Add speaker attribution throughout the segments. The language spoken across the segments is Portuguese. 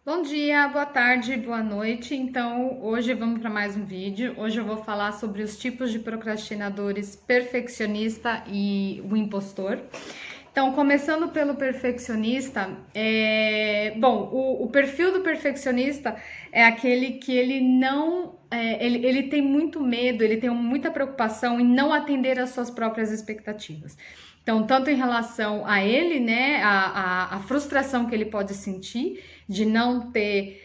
Speaker 1: Bom dia, boa tarde, boa noite. Então, hoje vamos para mais um vídeo. Hoje eu vou falar sobre os tipos de procrastinadores: perfeccionista e o impostor. Então, começando pelo perfeccionista, o perfil do perfeccionista é aquele que ele não, ele tem muito medo, ele tem muita preocupação em não atender às suas próprias expectativas. Então, tanto em relação a ele, né, a frustração que ele pode sentir de não ter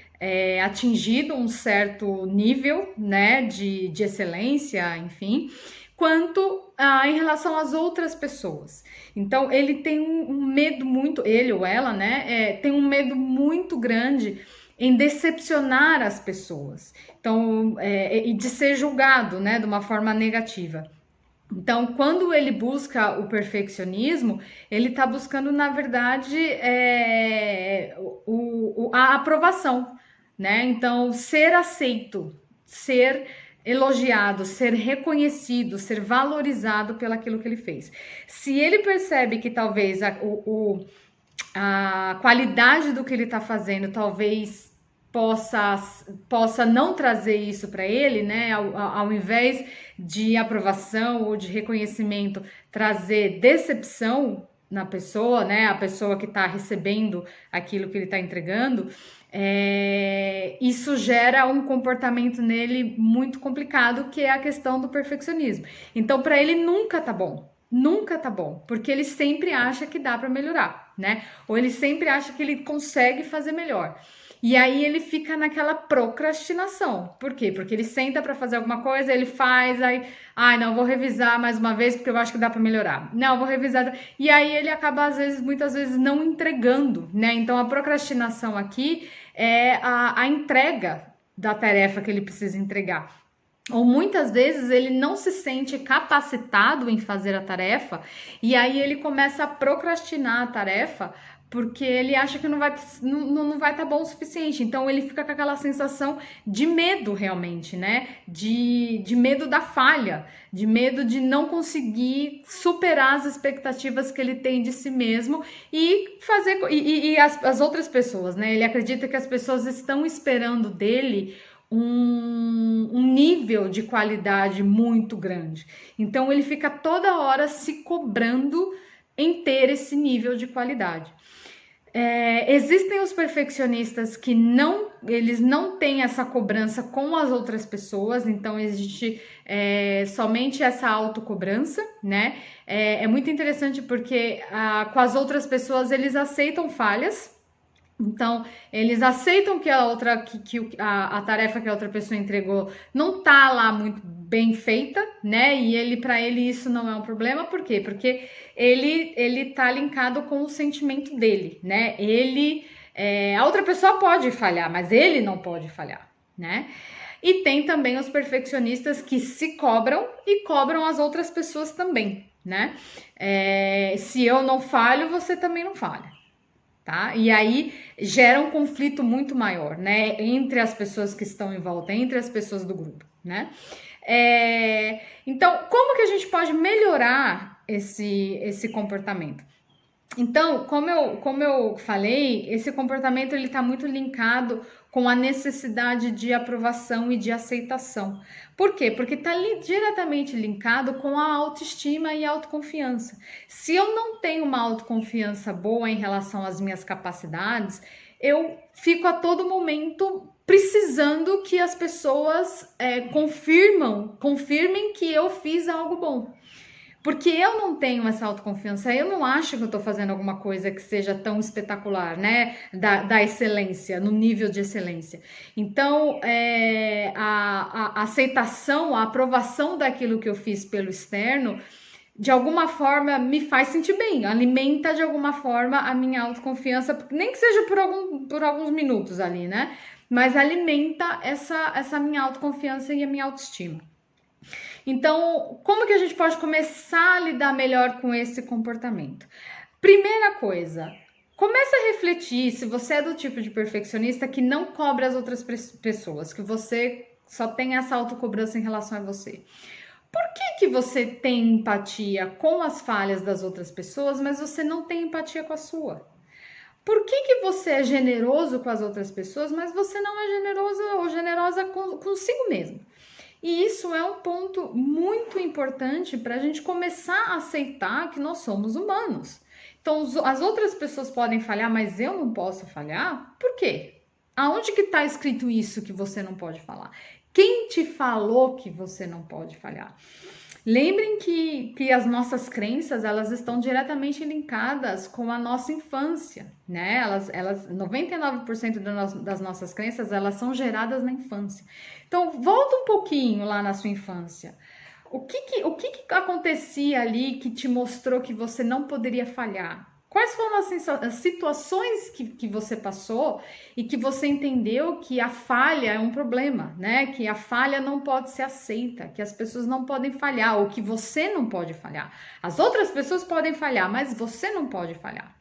Speaker 1: atingido um certo nível, né, de excelência, enfim, quanto em relação às outras pessoas. Então, ele tem um medo muito, ele ou ela, né, tem um medo muito grande em decepcionar as pessoas. Então, e de ser julgado, né, de uma forma negativa. Então, quando ele busca o perfeccionismo, ele está buscando, na verdade, a aprovação, né? Então, ser aceito, ser elogiado, ser reconhecido, ser valorizado pelaquilo que ele fez. Se ele percebe que talvez a qualidade do que ele está fazendo talvez possa não trazer isso para ele, né? Ao invés de aprovação ou de reconhecimento, trazer decepção na pessoa, né? A pessoa que está recebendo aquilo que ele está entregando, isso gera um comportamento nele muito complicado, que é a questão do perfeccionismo. Então, para ele nunca tá bom. Nunca tá bom, porque ele sempre acha que dá para melhorar, né? Ou ele sempre acha que ele consegue fazer melhor. E aí ele fica naquela procrastinação. Por quê? Porque ele senta para fazer alguma coisa, ele faz, aí, não, vou revisar mais uma vez porque eu acho que dá para melhorar. Não, vou revisar. E aí ele acaba muitas vezes não entregando, né? Então a procrastinação aqui é a entrega da tarefa que ele precisa entregar. Ou muitas vezes ele não se sente capacitado em fazer a tarefa e aí ele começa a procrastinar a tarefa porque ele acha que não vai estar bom o suficiente. Então ele fica com aquela sensação de medo realmente, né? De medo da falha, de medo de não conseguir superar as expectativas que ele tem de si mesmo e fazer e as outras pessoas, né? Ele acredita que as pessoas estão esperando dele um nível de qualidade muito grande. Então ele fica toda hora se cobrando em ter esse nível de qualidade. Existem os perfeccionistas que eles não têm essa cobrança com as outras pessoas, então existe somente essa autocobrança, né? É muito interessante porque com as outras pessoas eles aceitam falhas. Então, eles aceitam que a tarefa que a outra pessoa entregou não tá lá muito bem feita, né? E para ele isso não é um problema. Por quê? Porque ele tá linkado com o sentimento dele, né? A outra pessoa pode falhar, mas ele não pode falhar, né? E tem também os perfeccionistas que se cobram e cobram as outras pessoas também, né? Se eu não falho, você também não falha. Tá? E aí gera um conflito muito maior, né? Entre as pessoas que estão em volta, entre as pessoas do grupo, né? Então, como que a gente pode melhorar esse comportamento? Então, como eu falei, esse comportamento ele está muito linkado com a necessidade de aprovação e de aceitação. Por quê? Porque está diretamente linkado com a autoestima e a autoconfiança. Se eu não tenho uma autoconfiança boa em relação às minhas capacidades, eu fico a todo momento precisando que as pessoas confirmem que eu fiz algo bom. Porque eu não tenho essa autoconfiança, eu não acho que eu tô fazendo alguma coisa que seja tão espetacular, né? Da excelência, no nível de excelência. Então, a aceitação, a aprovação daquilo que eu fiz pelo externo, de alguma forma me faz sentir bem, alimenta de alguma forma a minha autoconfiança, nem que seja por alguns minutos ali, né? Mas alimenta essa minha autoconfiança e a minha autoestima. Então, como que a gente pode começar a lidar melhor com esse comportamento? Primeira coisa, comece a refletir se você é do tipo de perfeccionista que não cobra as outras pessoas, que você só tem essa autocobrança em relação a você. Por que você tem empatia com as falhas das outras pessoas, mas você não tem empatia com a sua? Por que você é generoso com as outras pessoas, mas você não é generoso ou generosa consigo mesmo? E isso é um ponto muito importante para a gente começar a aceitar que nós somos humanos. Então, as outras pessoas podem falhar, mas eu não posso falhar? Por quê? Aonde que está escrito isso que você não pode falar? Quem te falou que você não pode falhar? Lembrem que as nossas crenças, elas estão diretamente linkadas com a nossa infância, né? 99% das nossas crenças, elas são geradas na infância. Então, volta um pouquinho lá na sua infância. O que acontecia ali que te mostrou que você não poderia falhar? Quais foram as situações que você passou e que você entendeu que a falha é um problema, né? Que a falha não pode ser aceita, que as pessoas não podem falhar, ou que você não pode falhar. As outras pessoas podem falhar, mas você não pode falhar.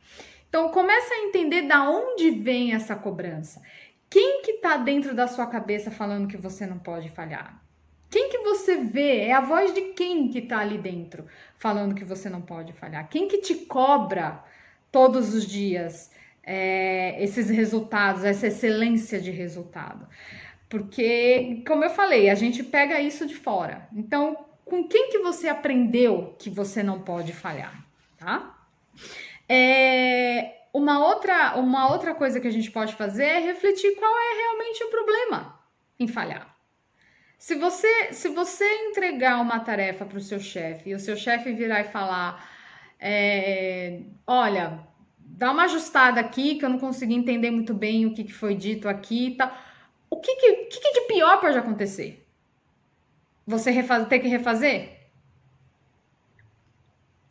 Speaker 1: Então, começa a entender da onde vem essa cobrança. Quem que tá dentro da sua cabeça falando que você não pode falhar? Quem que você vê? É a voz de quem que tá ali dentro falando que você não pode falhar? Quem que te cobra todos os dias esses resultados, essa excelência de resultado? Porque, como eu falei, a gente pega isso de fora. Então, com quem que você aprendeu que você não pode falhar, tá? Uma outra coisa que a gente pode fazer é refletir qual é realmente o problema em falhar. Se você entregar uma tarefa para o seu chefe e o seu chefe virar e falar, olha, dá uma ajustada aqui que eu não consegui entender muito bem o que foi dito aqui e tal. O que de pior pode acontecer? Você ter que refazer?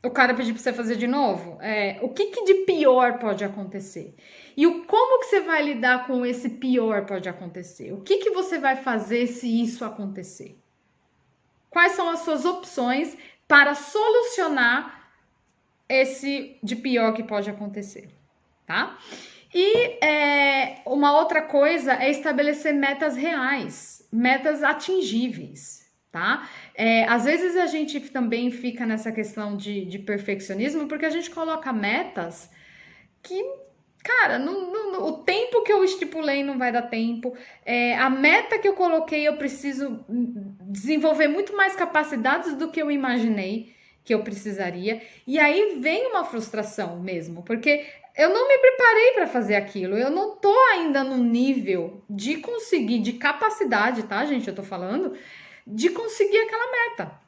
Speaker 1: O cara pedir para você fazer de novo? O que de pior pode acontecer? E como que você vai lidar com esse pior pode acontecer? O que você vai fazer se isso acontecer? Quais são as suas opções para solucionar esse de pior que pode acontecer, tá? E uma outra coisa é estabelecer metas reais, metas atingíveis. Tá? Às vezes a gente também fica nessa questão de perfeccionismo porque a gente coloca metas que, cara, o tempo que eu estipulei não vai dar tempo, a meta que eu coloquei eu preciso desenvolver muito mais capacidades do que eu imaginei que eu precisaria, e aí vem uma frustração mesmo, porque eu não me preparei para fazer aquilo, eu não tô ainda no nível de conseguir, de capacidade, tá, gente? Eu tô falando de conseguir aquela meta.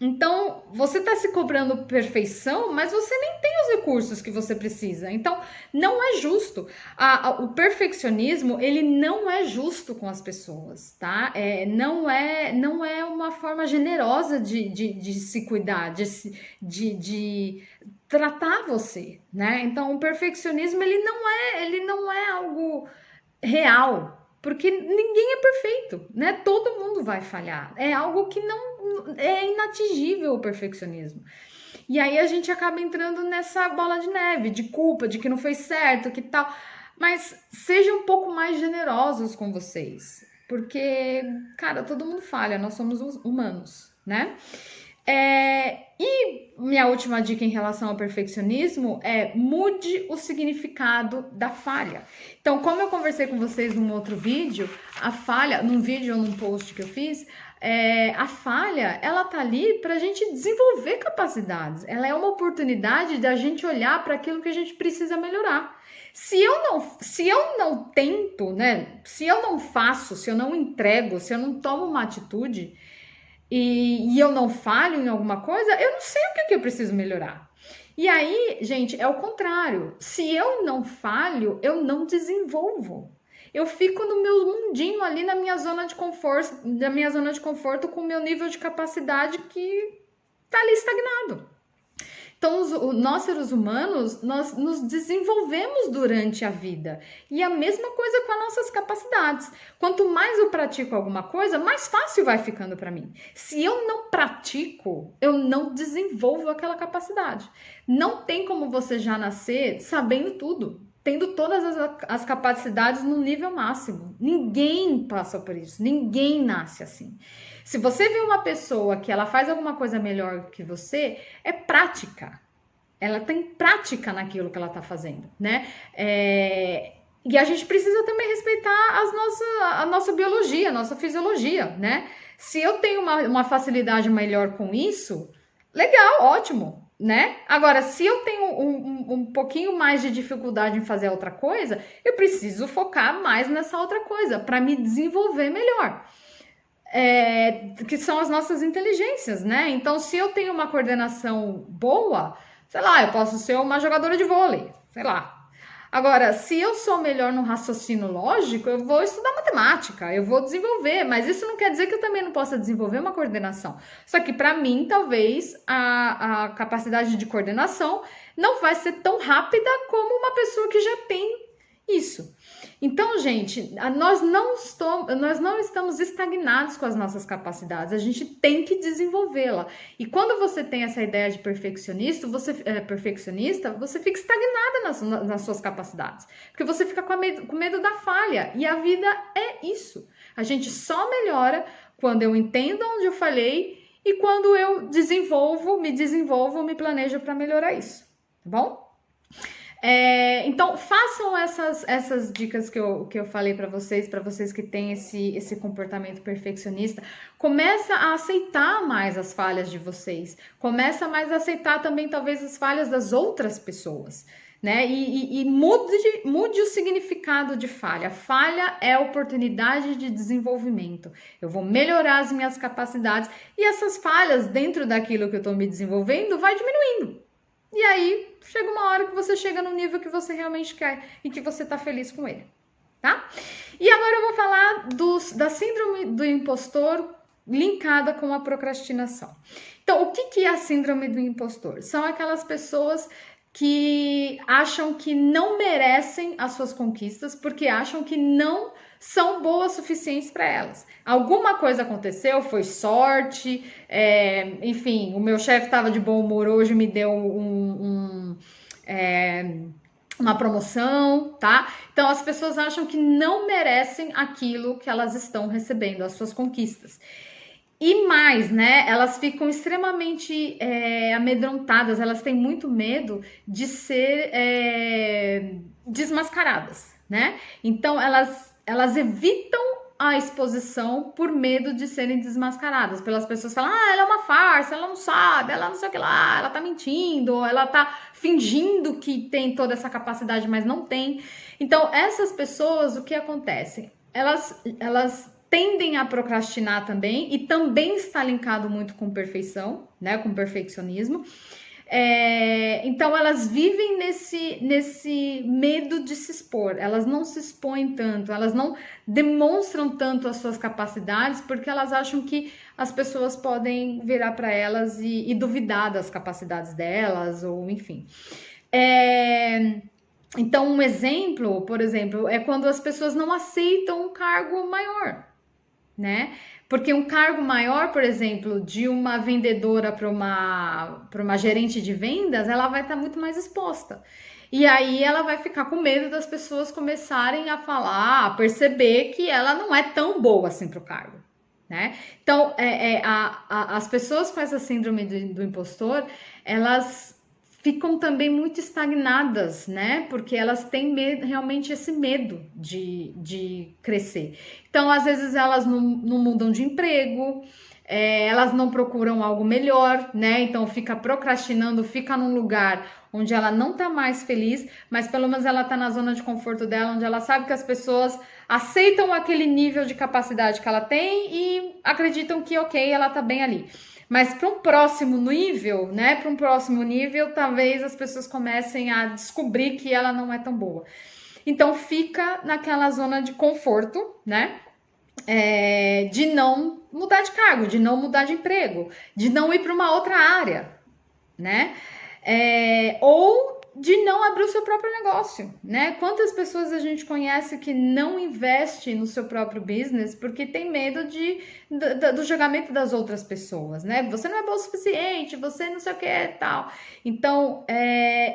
Speaker 1: Então, você está se cobrando perfeição, mas você nem tem os recursos que você precisa. Então, não é justo. O perfeccionismo, ele não é justo com as pessoas, tá? Não é uma forma generosa de se cuidar, de tratar você, né? Então, o perfeccionismo, ele não é algo real. Porque ninguém é perfeito, né? Todo mundo vai falhar. É algo que não é inatingível o perfeccionismo. E aí a gente acaba entrando nessa bola de neve, de culpa, de que não fez certo, que tal. Mas sejam um pouco mais generosos com vocês. Porque, cara, todo mundo falha, nós somos humanos, né? E minha última dica em relação ao perfeccionismo é mude o significado da falha. Então, como eu conversei com vocês num outro vídeo, a falha, num vídeo ou num post que eu fiz, a falha, ela tá ali para a gente desenvolver capacidades. Ela é uma oportunidade da gente olhar para aquilo que a gente precisa melhorar. Se eu não tento, né? Se eu não faço, se eu não entrego, se eu não tomo uma atitude e eu não falho em alguma coisa, eu não sei o que eu preciso melhorar. E aí, gente, é o contrário. Se eu não falho, eu não desenvolvo. Eu fico no meu mundinho ali na minha zona de conforto, com o meu nível de capacidade que tá ali estagnado. Então, nós seres humanos, nós nos desenvolvemos durante a vida. E a mesma coisa com as nossas capacidades. Quanto mais eu pratico alguma coisa, mais fácil vai ficando para mim. Se eu não pratico, eu não desenvolvo aquela capacidade. Não tem como você já nascer sabendo tudo, tendo todas as capacidades no nível máximo. Ninguém passa por isso, ninguém nasce assim. Se você vê uma pessoa que ela faz alguma coisa melhor que você, é prática. ela tem prática naquilo que ela está fazendo, né? E a gente precisa também respeitar a nossa biologia, a nossa fisiologia, né? Se eu tenho uma facilidade melhor com isso, legal, ótimo, né? Agora, se eu tenho um pouquinho mais de dificuldade em fazer outra coisa, eu preciso focar mais nessa outra coisa para me desenvolver melhor. Que são as nossas inteligências, né? Então, se eu tenho uma coordenação boa, sei lá, eu posso ser uma jogadora de vôlei, sei lá. Agora, se eu sou melhor no raciocínio lógico, eu vou estudar matemática, eu vou desenvolver, mas isso não quer dizer que eu também não possa desenvolver uma coordenação. Só que para mim, talvez, a capacidade de coordenação não vai ser tão rápida como uma pessoa que já tem isso. Então, gente, nós não estamos estagnados com as nossas capacidades, a gente tem que desenvolvê-la. E quando você tem essa ideia de perfeccionista, você fica estagnada nas suas capacidades, porque você fica com medo da falha, e a vida é isso. A gente só melhora quando eu entendo onde eu falhei e quando eu me planejo para melhorar isso, tá bom? Então façam essas dicas que eu falei para vocês que têm esse comportamento perfeccionista. Começa a aceitar mais as falhas de vocês, começa mais a aceitar também talvez as falhas das outras pessoas, né? E mude o significado de falha. Falha é oportunidade de desenvolvimento. Eu vou melhorar as minhas capacidades e essas falhas dentro daquilo que eu estou me desenvolvendo vai diminuindo. E aí, chega uma hora que você chega no nível que você realmente quer e que você tá feliz com ele, tá? E agora eu vou falar da síndrome do impostor linkada com a procrastinação. Então, o que é a síndrome do impostor? São aquelas pessoas que acham que não merecem as suas conquistas porque acham que não são boas suficientes para elas. Alguma coisa aconteceu, foi sorte, enfim, o meu chefe estava de bom humor hoje, me deu uma promoção, tá? Então as pessoas acham que não merecem aquilo que elas estão recebendo, as suas conquistas. E mais, né? Elas ficam extremamente amedrontadas, elas têm muito medo de ser desmascaradas, né? Então elas evitam a exposição por medo de serem desmascaradas. Pelas pessoas falam, ela é uma farsa, ela não sabe, ela não sei o que lá, ela tá mentindo, ela tá fingindo que tem toda essa capacidade, mas não tem. Então, essas pessoas, o que acontece? Elas tendem a procrastinar também, e também está linkado muito com perfeição, né? Com perfeccionismo. Então elas vivem nesse medo de se expor, elas não se expõem tanto, elas não demonstram tanto as suas capacidades porque elas acham que as pessoas podem virar para elas e duvidar das capacidades delas, ou enfim. Então um exemplo, por exemplo, é quando as pessoas não aceitam um cargo maior, né? Porque um cargo maior, por exemplo, de uma vendedora para uma gerente de vendas, ela vai estar muito mais exposta. E aí ela vai ficar com medo das pessoas começarem a falar, a perceber que ela não é tão boa assim para o cargo, né? Então, as pessoas com essa síndrome do impostor, elas ficam também muito estagnadas, né? Porque elas têm realmente esse medo de crescer. Então, às vezes, elas não mudam de emprego, elas não procuram algo melhor, né? Então, fica procrastinando, fica num lugar onde ela não tá mais feliz, mas pelo menos ela tá na zona de conforto dela, onde ela sabe que as pessoas aceitam aquele nível de capacidade que ela tem e acreditam que, ok, ela tá bem ali. Mas para um próximo nível, né? Para um próximo nível, talvez as pessoas comecem a descobrir que ela não é tão boa. Então fica naquela zona de conforto, né? De não mudar de cargo, de não mudar de emprego, de não ir para uma outra área, né? Ou de não abrir o seu próprio negócio, né? Quantas pessoas a gente conhece que não investe no seu próprio business porque tem medo do julgamento das outras pessoas, né? Você não é bom o suficiente, você não sei o que e tal. Então,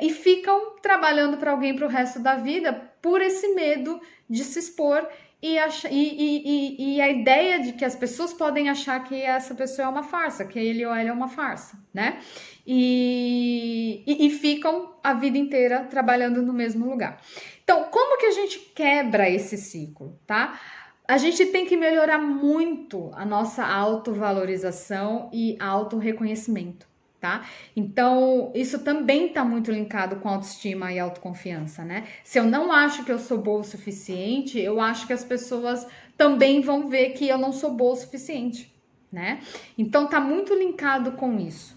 Speaker 1: e ficam trabalhando para alguém para o resto da vida por esse medo de se expor e a ideia de que as pessoas podem achar que essa pessoa é uma farsa, que ele ou ela é uma farsa, né? E ficam a vida inteira trabalhando no mesmo lugar. Então, como que a gente quebra esse ciclo, tá? A gente tem que melhorar muito a nossa autovalorização e autorreconhecimento, tá? Então, isso também tá muito linkado com autoestima e autoconfiança, né? Se eu não acho que eu sou boa o suficiente, eu acho que as pessoas também vão ver que eu não sou boa o suficiente, né? Então, tá muito linkado com isso.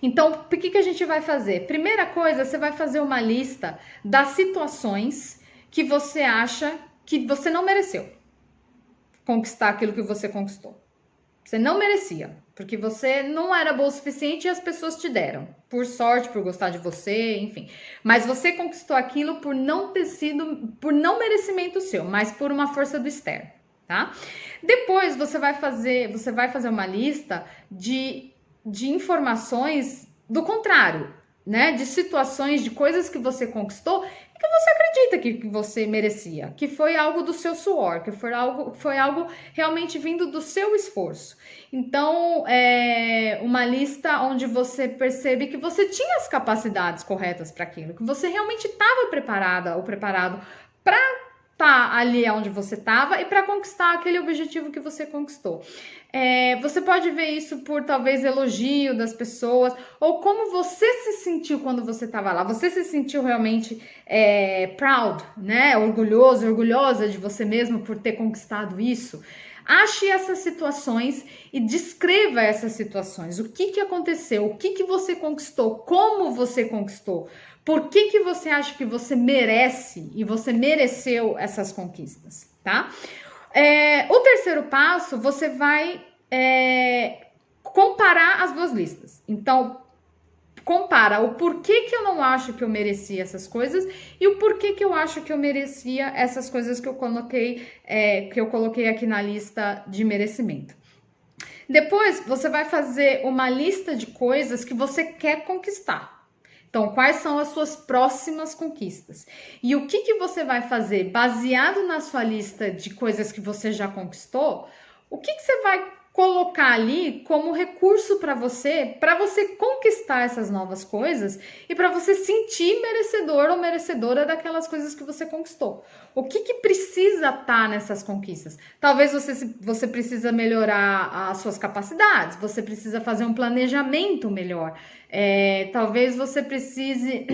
Speaker 1: Então, o que a gente vai fazer? Primeira coisa, você vai fazer uma lista das situações que você acha que você não mereceu conquistar aquilo que você conquistou. Você não merecia, porque você não era boa o suficiente e as pessoas te deram. Por sorte, por gostar de você, enfim. Mas você conquistou aquilo por não ter sido, por não merecimento seu, mas por uma força do externo, tá? Depois você vai fazer uma lista de informações do contrário, né? De situações, de coisas que você conquistou e que você acredita que você merecia, que foi algo do seu suor, que foi algo realmente vindo do seu esforço. Então, uma lista onde você percebe que você tinha as capacidades corretas para aquilo, que você realmente estava preparada ou preparado para estar ali onde você estava e para conquistar aquele objetivo que você conquistou. Você pode ver isso por talvez elogio das pessoas ou como você se sentiu quando você estava lá. Você se sentiu realmente proud, né? Orgulhoso, orgulhosa de você mesmo por ter conquistado isso. Ache essas situações e descreva essas situações. O que aconteceu? O que você conquistou? Como você conquistou? Por que você acha que você merece e você mereceu essas conquistas, tá? O terceiro passo, você vai comparar as duas listas. Então, compara o porquê que eu não acho que eu merecia essas coisas e o porquê que eu acho que eu merecia essas coisas que eu coloquei aqui na lista de merecimento. Depois, você vai fazer uma lista de coisas que você quer conquistar. Então, quais são as suas próximas conquistas? E o que você vai fazer baseado na sua lista de coisas que você já conquistou? O que você vai colocar ali como recurso para você conquistar essas novas coisas e para você sentir merecedor ou merecedora daquelas coisas que você conquistou. O que precisa estar nessas conquistas? Talvez você precisa melhorar as suas capacidades, você precisa fazer um planejamento melhor, talvez você precise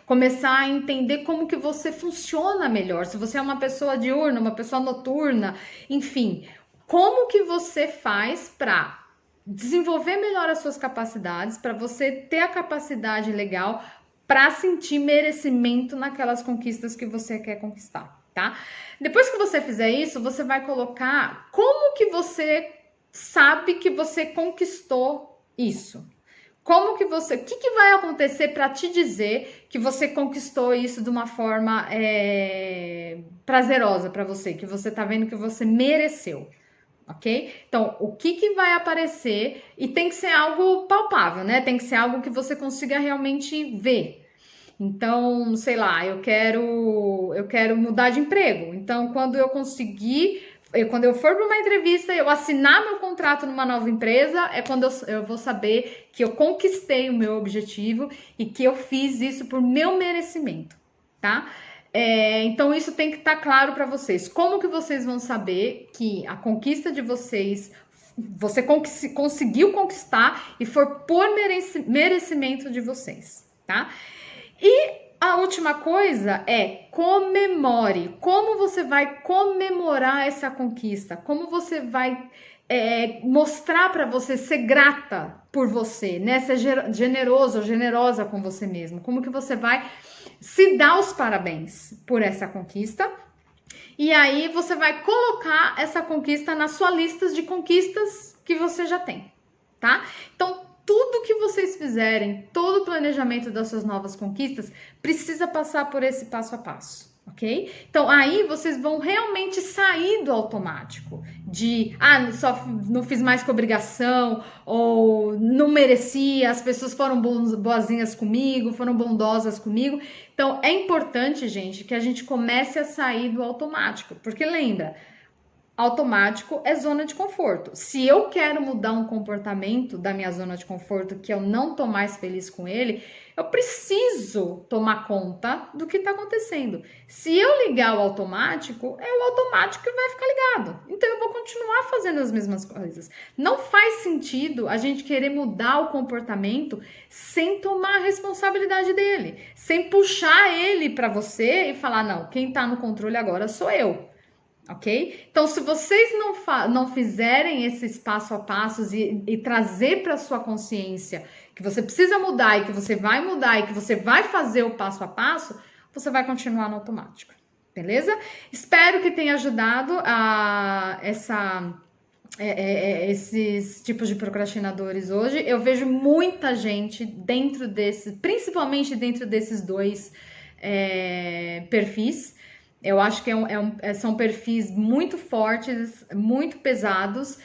Speaker 1: começar a entender como que você funciona melhor, se você é uma pessoa diurna, uma pessoa noturna, enfim, como que você faz para desenvolver melhor as suas capacidades, para você ter a capacidade legal para sentir merecimento naquelas conquistas que você quer conquistar, tá? Depois que você fizer isso, você vai colocar como que você sabe que você conquistou isso. O que vai acontecer para te dizer que você conquistou isso de uma forma prazerosa para você, que você tá vendo que você mereceu, ok? Então, o que vai aparecer e tem que ser algo palpável, né? Tem que ser algo que você consiga realmente ver. Então, sei lá, eu quero mudar de emprego. Então, quando eu for para uma entrevista, eu assinar meu contrato numa nova empresa, é quando eu vou saber que eu conquistei o meu objetivo e que eu fiz isso por meu merecimento, tá? Então, isso tem que estar claro para vocês. Como que vocês vão saber que a conquista de vocês, você conseguiu conquistar e for por merecimento de vocês, tá? E a última coisa é comemore. Como você vai comemorar essa conquista? Como você vai mostrar para você ser grata por você, né? Ser generoso ou generosa com você mesmo. Como que você vai se dar os parabéns por essa conquista? E aí você vai colocar essa conquista na sua lista de conquistas que você já tem, tá? Então, tudo que vocês fizerem, todo o planejamento das suas novas conquistas, precisa passar por esse passo a passo, ok? ok? Então, aí vocês vão realmente sair do automático, de, só não fiz mais que obrigação, ou não merecia, as pessoas foram boazinhas comigo, foram bondosas comigo. Então, é importante, gente, que a gente comece a sair do automático, porque lembra, automático é zona de conforto. Se eu quero mudar um comportamento da minha zona de conforto, que eu não tô mais feliz com ele, eu preciso tomar conta do que está acontecendo. Se eu ligar o automático, é o automático que vai ficar ligado. Então eu vou continuar fazendo as mesmas coisas. Não faz sentido a gente querer mudar o comportamento sem tomar a responsabilidade dele, sem puxar ele para você e falar, não, quem está no controle agora sou eu. Ok? Então, se vocês não fizerem esses passo a passos e trazer para sua consciência que você precisa mudar e que você vai mudar e que você vai fazer o passo a passo, você vai continuar no automático, beleza? Espero que tenha ajudado a esses tipos de procrastinadores hoje. Eu vejo muita gente dentro principalmente dentro desses dois perfis. Eu acho que são perfis muito fortes, muito pesados.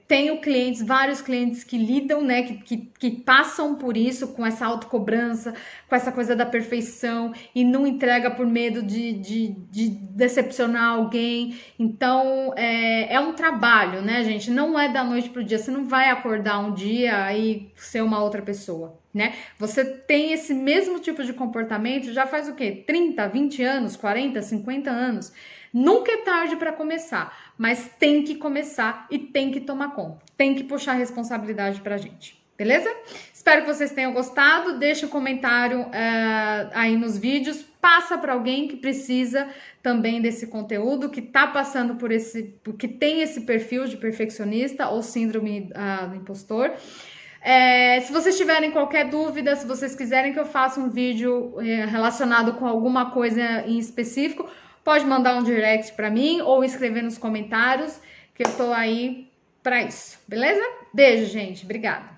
Speaker 1: Tenho vários clientes que lidam, né, que passam por isso, com essa autocobrança, com essa coisa da perfeição e não entrega por medo de decepcionar alguém. Então, é um trabalho, né, gente? Não é da noite pro dia. Você não vai acordar um dia e ser uma outra pessoa, né? Você tem esse mesmo tipo de comportamento já faz o quê? 30, 20 anos, 40, 50 anos. Nunca é tarde para começar, mas tem que começar e tem que tomar conta. Tem que puxar a responsabilidade pra gente, beleza? Espero que vocês tenham gostado. Deixa um comentário aí nos vídeos. Passa para alguém que precisa também desse conteúdo, que tá passando que tem esse perfil de perfeccionista ou síndrome do impostor. Se vocês tiverem qualquer dúvida, se vocês quiserem que eu faça um vídeo relacionado com alguma coisa em específico, pode mandar um direct para mim ou escrever nos comentários, que eu tô aí para isso, beleza? Beijo, gente. Obrigada.